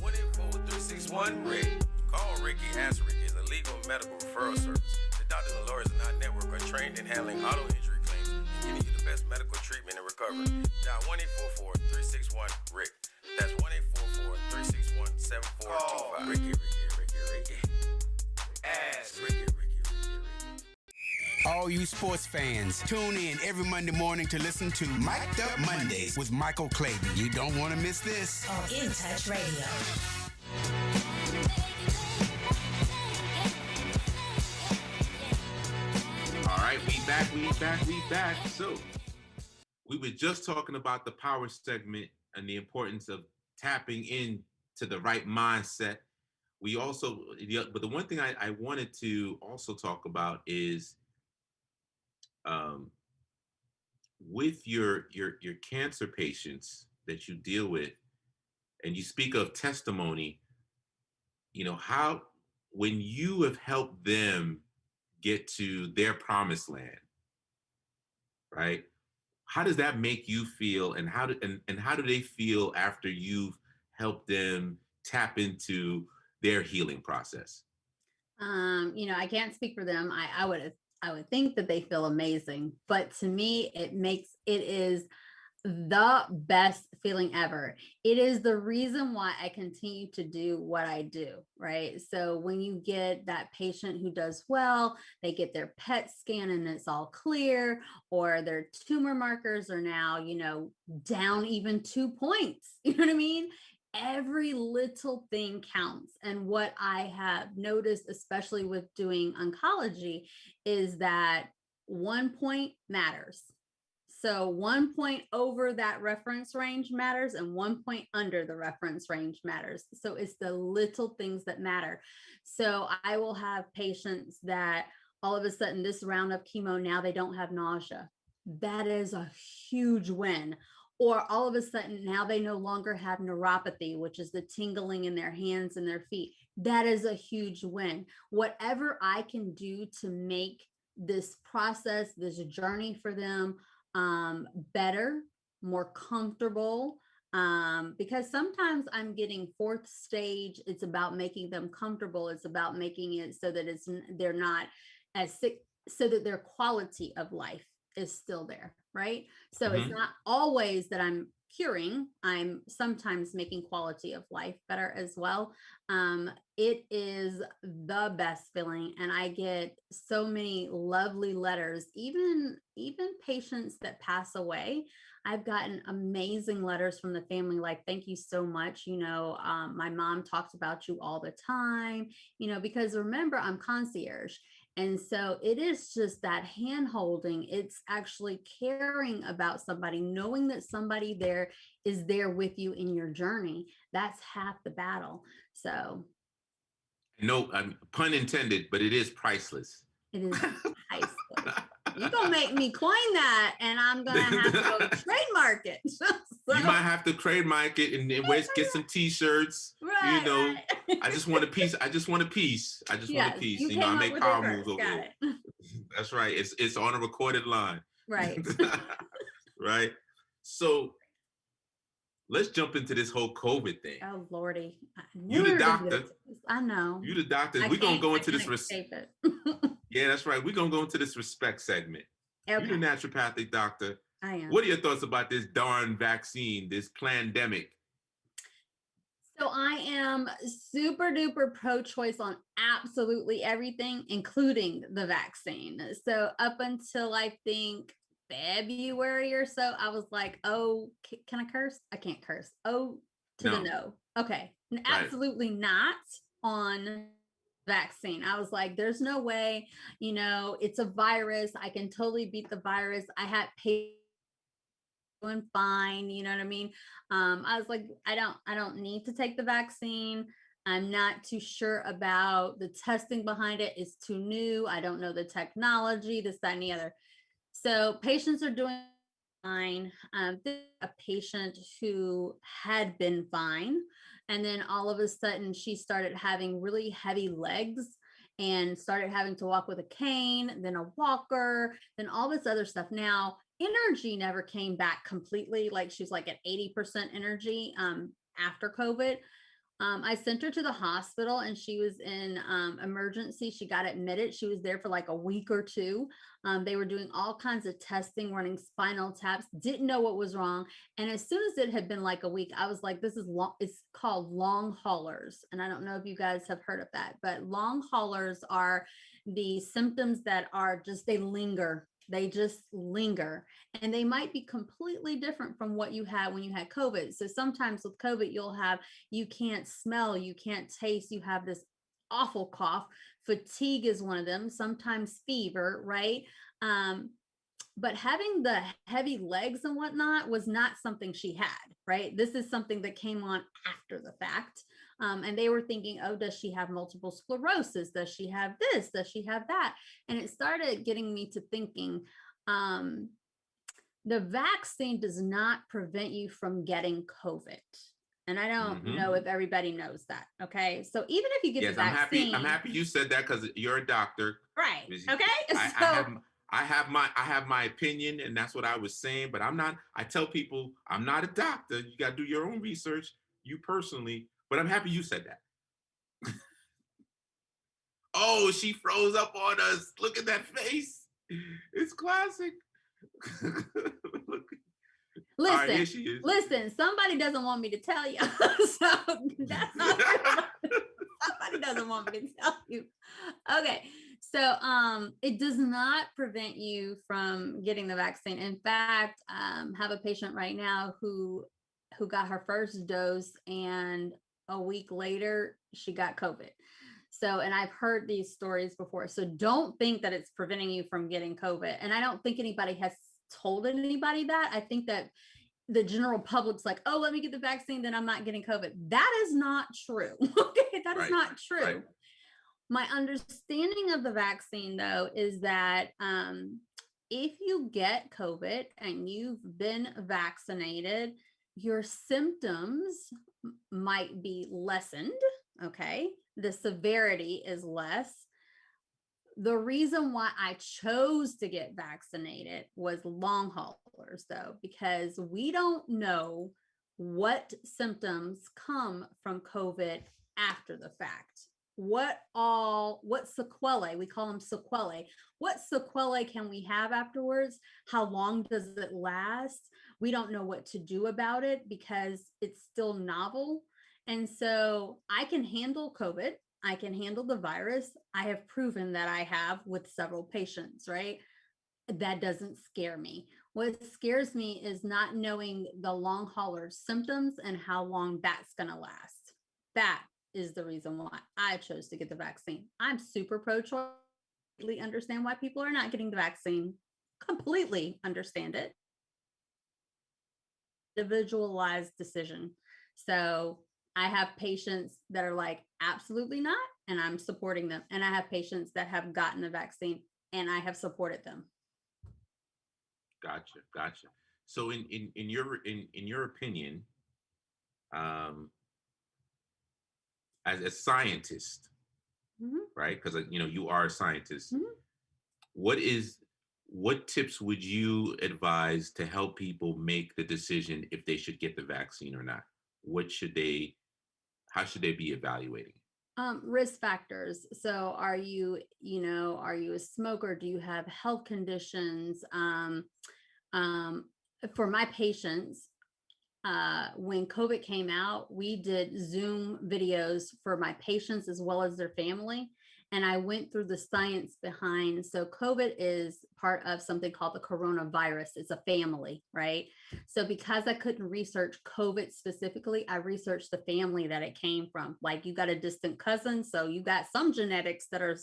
184-361-RICK. Call Ricky, ask Ricky. It's a legal medical referral service. The doctors and lawyers in our network are trained in handling auto injury claims and getting you the best medical treatment and recovery. Dial 1-844-361-RICK. That's 1-844-361-7425. Ricky. Ask Ricky. All you sports fans, tune in every Monday morning to listen to Mic'd Up Mondays with Michael Clayton. You don't want to miss this. On In Touch Radio. All right, we back. So we were just talking about the power segment and the importance of tapping in to the right mindset. We also, but the one thing I wanted to also talk about is with your cancer patients that you deal with, and you speak of testimony, how when you have helped them get to their promised land, right? How does that make you feel, and how do they feel after you've helped them tap into their healing process? I can't speak for them. I would think that they feel amazing, but to me, it is the best feeling ever. It is the reason why I continue to do what I do, right? So when you get that patient who does well, they get their PET scan and it's all clear, or their tumor markers are now, down even 2 points. You know what I mean? Every little thing counts. And what I have noticed, especially with doing oncology, is that 1 point matters. So 1 point over that reference range matters, and 1 point under the reference range matters. So it's the little things that matter. So I will have patients that all of a sudden this round of chemo, now they don't have nausea. That is a huge win. Or all of a sudden now they no longer have neuropathy, which is the tingling in their hands and their feet. That is a huge win. Whatever I can do to make this process, this journey for them better, more comfortable, because sometimes I'm getting fourth stage. It's about making them comfortable. It's about making it so that they're not as sick, so that their quality of life is still there, right? So it's not always that I'm curing. I'm sometimes making quality of life better as well. It is the best feeling, and I get so many lovely letters, even patients that pass away. I've gotten amazing letters from the family, like, thank you so much. My mom talks about you all the time, because remember, I'm concierge. And so it is just that hand holding. It's actually caring about somebody, knowing that somebody there is there with you in your journey. That's half the battle. So. No, pun intended, but it is priceless. It is priceless. You're going to make me coin that, and I'm going to have to go trademark it. So, you might have to trademark it and get some t-shirts. Right. you know, right. I just want a piece. I just want a piece. I just want a Yes, piece. you You know, I came up make with it power first. moves over Got here. it. That's right. It's on a recorded line. Right. Right. So let's jump into this whole COVID thing. Oh Lordy, I You knew we the were gonna get doctor. into this. I know. You the doctor. I We're gonna can't. go I into can't this. escape it. Yeah, that's right. We're gonna go into this respect segment. You the Okay, naturopathic doctor. I am. What are your thoughts about this darn vaccine, this pandemic? So I am super duper pro-choice on absolutely everything, including the vaccine. So up until I think February or so, I was like, "Oh, can I curse? I can't curse. Oh, to the No. no. Okay, Right. absolutely not on vaccine." I was like, "There's no way. It's a virus. I can totally beat the virus." I had patients doing fine, you know what I mean? I was like, I don't need to take the vaccine. I'm not too sure about the testing behind it. It's too new. I don't know the technology, this, that, and the other. So patients are doing fine. A patient who had been fine, and then all of a sudden she started having really heavy legs and started having to walk with a cane, then a walker, then all this other stuff. Now, energy never came back completely. Like she's like at 80% energy after COVID. I sent her to the hospital and she was in emergency. She got admitted. She was there for like a week or two. They were doing all kinds of testing, running spinal taps, didn't know what was wrong. And as soon as it had been like a week, I was like, this is long, it's called long haulers. And I don't know if you guys have heard of that, but long haulers are the symptoms that are just, they linger. They just linger and they might be completely different from what you had when you had COVID. So sometimes with COVID, you can't smell, you can't taste, you have this awful cough. Fatigue is one of them, sometimes fever, right? But having the heavy legs and whatnot was not something she had, right? This is something that came on after the fact. And they were thinking, oh, does she have multiple sclerosis? Does she have this? Does she have that? And it started getting me to thinking, the vaccine does not prevent you from getting COVID. And I don't know if everybody knows that. Okay. So even if you get Yes, the vaccine. I'm happy you said that because you're a doctor. Right. Okay. I have my opinion, and that's what I was saying. But I tell people I'm not a doctor. You got to do your own research, you personally. But I'm happy you said that. Oh, she froze up on us. Look at that face. It's classic. Listen, right, here she is. Listen, somebody doesn't want me to tell you. So that's all. Somebody doesn't want me to tell you. Okay. So it does not prevent you from getting the vaccine. In fact, have a patient right now who got her first dose and a week later she got COVID. So, and I've heard these stories before. So don't think that it's preventing you from getting COVID. And I don't think anybody has told anybody that. I think that the general public's like, oh, let me get the vaccine, then I'm not getting COVID. That is not true. Okay, that is not true. Right. My understanding of the vaccine, though, is that if you get COVID and you've been vaccinated, your symptoms might be lessened. Okay, the severity is less. The reason why I chose to get vaccinated was long haulers, though, because we don't know what symptoms come from COVID after the fact. What sequelae, we call them sequelae. What sequelae can we have afterwards? How long does it last? We don't know what to do about it because it's still novel. And so I can handle COVID. I can handle the virus. I have proven that I have with several patients, right? That doesn't scare me. What scares me is not knowing the long hauler symptoms and how long that's going to last. That is the reason why I chose to get the vaccine. I'm super pro-choice. I understand why people are not getting the vaccine. Completely understand it. Individualized decision. So I have patients that are like, absolutely not. And I'm supporting them. And I have patients that have gotten the vaccine and I have supported them. Gotcha. So in your opinion, as a scientist, right? Because you are a scientist. What tips would you advise to help people make the decision if they should get the vaccine or not? How should they be evaluating? Risk factors. So are you a smoker? Do you have health conditions? Um, for my patients, when COVID came out, we did Zoom videos for my patients as well as their family. And I went through the science behind. So COVID is part of something called the coronavirus. It's a family, right? So because I couldn't research COVID specifically, I researched the family that it came from. Like you got a distant cousin, so you got some genetics that are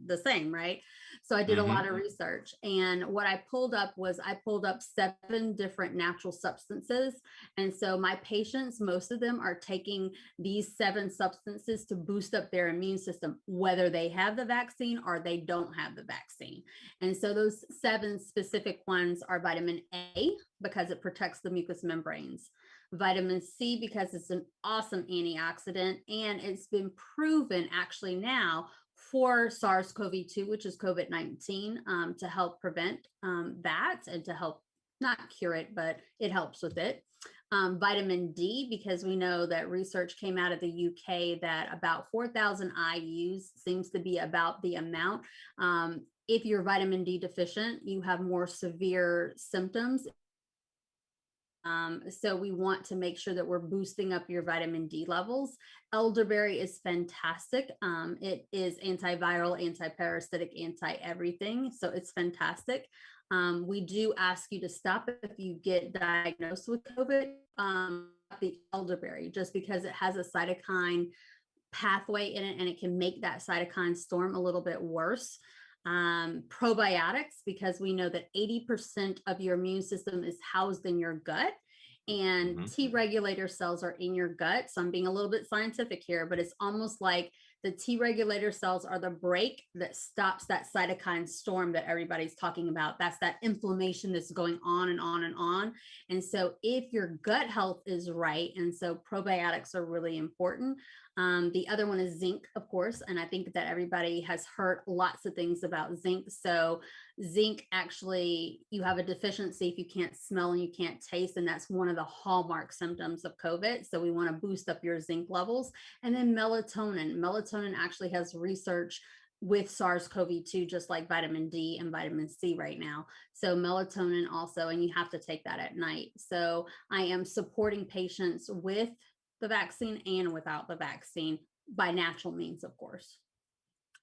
the same, right? So I did a lot of research. And what I pulled up 7 different natural substances. And so my patients, most of them are taking these 7 substances to boost up their immune system, whether they have the vaccine or they don't have the vaccine. And so those 7 specific ones are vitamin A, because it protects the mucous membranes, vitamin C, because it's an awesome antioxidant, and it's been proven actually now for SARS-CoV-2, which is COVID-19, to help prevent that and to help not cure it, but it helps with it. Vitamin D, because we know that research came out of the UK that about 4,000 IUs seems to be about the amount. If you're vitamin D deficient, you have more severe symptoms. So we want to make sure that we're boosting up your vitamin D levels. Elderberry is fantastic. It is antiviral, anti-parasitic, anti-everything. So it's fantastic. We do ask you to stop if you get diagnosed with COVID, the elderberry, just because it has a cytokine pathway in it and it can make that cytokine storm a little bit worse. Probiotics, because we know that 80% of your immune system is housed in your gut, and T regulator cells are in your gut. So I'm being a little bit scientific here, but it's almost like the T regulator cells are the brake that stops that cytokine storm that everybody's talking about. That's that inflammation that's going on and on and on. And so if your gut health is right, and so probiotics are really important. The other one is zinc, of course, and I think that everybody has heard lots of things about zinc. So zinc, actually, you have a deficiency if you can't smell and you can't taste, and that's one of the hallmark symptoms of COVID. So we want to boost up your zinc levels. And then melatonin. Melatonin actually has research with SARS-CoV-2, just like vitamin D and vitamin C right now. So melatonin also, and you have to take that at night. So I am supporting patients with the vaccine and without the vaccine by natural means, of course.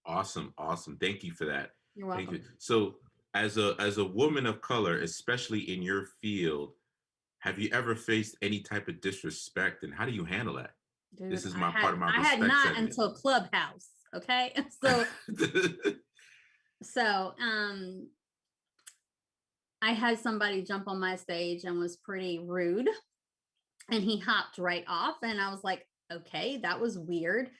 Awesome. Thank you for that. You're welcome. Thank you. So as a woman of color, especially in your field, have you ever faced any type of disrespect, and how do you handle that? Dude, This is part of my I had respect not segment. until Clubhouse. Okay. So I had somebody jump on my stage and was pretty rude, and he hopped right off, and I was like, okay, that was weird,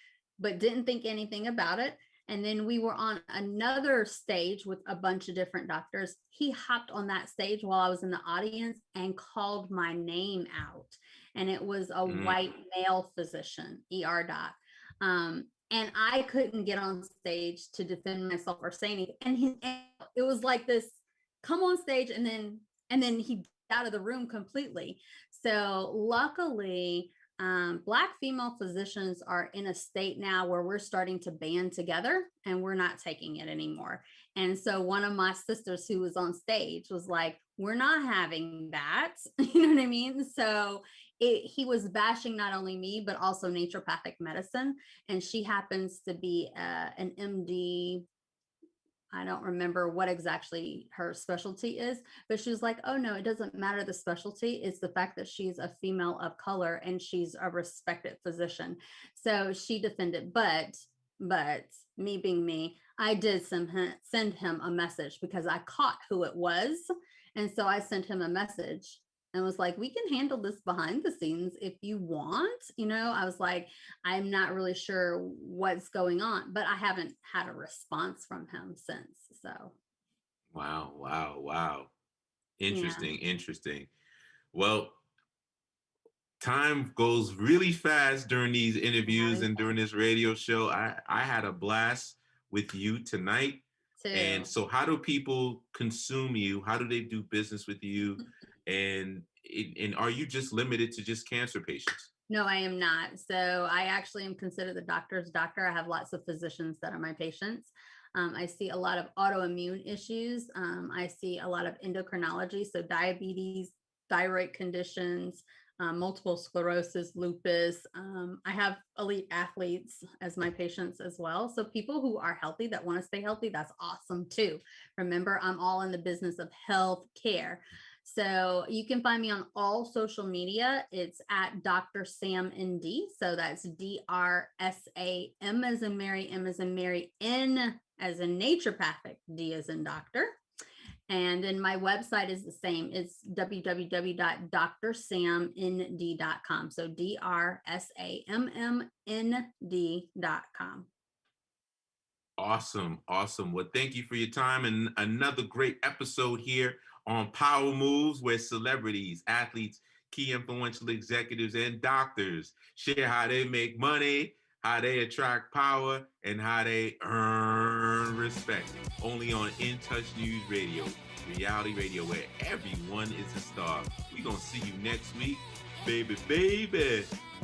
but didn't think anything about it. And then we were on another stage with a bunch of different doctors. He hopped on that stage while I was in the audience and called my name out. And it was a white male physician, ER doc. And I couldn't get on stage to defend myself or say anything. And it was like this, come on stage, and then he out of the room completely. So luckily, Black female physicians are in a state now where we're starting to band together, and we're not taking it anymore. And so one of my sisters who was on stage was like, we're not having that. You know what I mean? So he was bashing not only me, but also naturopathic medicine. And she happens to be an MD. I don't remember what exactly her specialty is, but she was like, oh no, it doesn't matter the specialty. It's the fact that she's a female of color and she's a respected physician. So she defended, but me being me, I did send him a message because I caught who it was. And so I sent him a message and was like, we can handle this behind the scenes if you want. I was like, I'm not really sure what's going on, but I haven't had a response from him since. So. Wow. Interesting. Well, Time goes really fast during these interviews and during this radio show. I had a blast with you tonight. Too. And so how do people consume you? How do they do business with you? And are you just limited to just cancer patients? No, I am not. So I actually am considered the doctor's doctor. I have lots of physicians that are my patients. I see a lot of autoimmune issues. I see a lot of endocrinology, so diabetes, thyroid conditions, multiple sclerosis, lupus. I have elite athletes as my patients as well. So people who are healthy, that want to stay healthy, that's awesome too. Remember, I'm all in the business of health care. So you can find me on all social media. It's at Dr. Samm ND. So that's DRSAM as in Mary, M as in Mary, N as in naturopathic, D as in doctor. And then my website is the same. It's www.drsammnd.com. So DRSAMMND.com. Awesome. Awesome. Well, thank you for your time. And another great episode here on Power Moves, where celebrities, athletes, key influential executives, and doctors share how they make money, how they attract power, and how they earn respect. Only on In Touch News Radio, reality radio, where everyone is a star. We're going to see you next week. Baby, baby.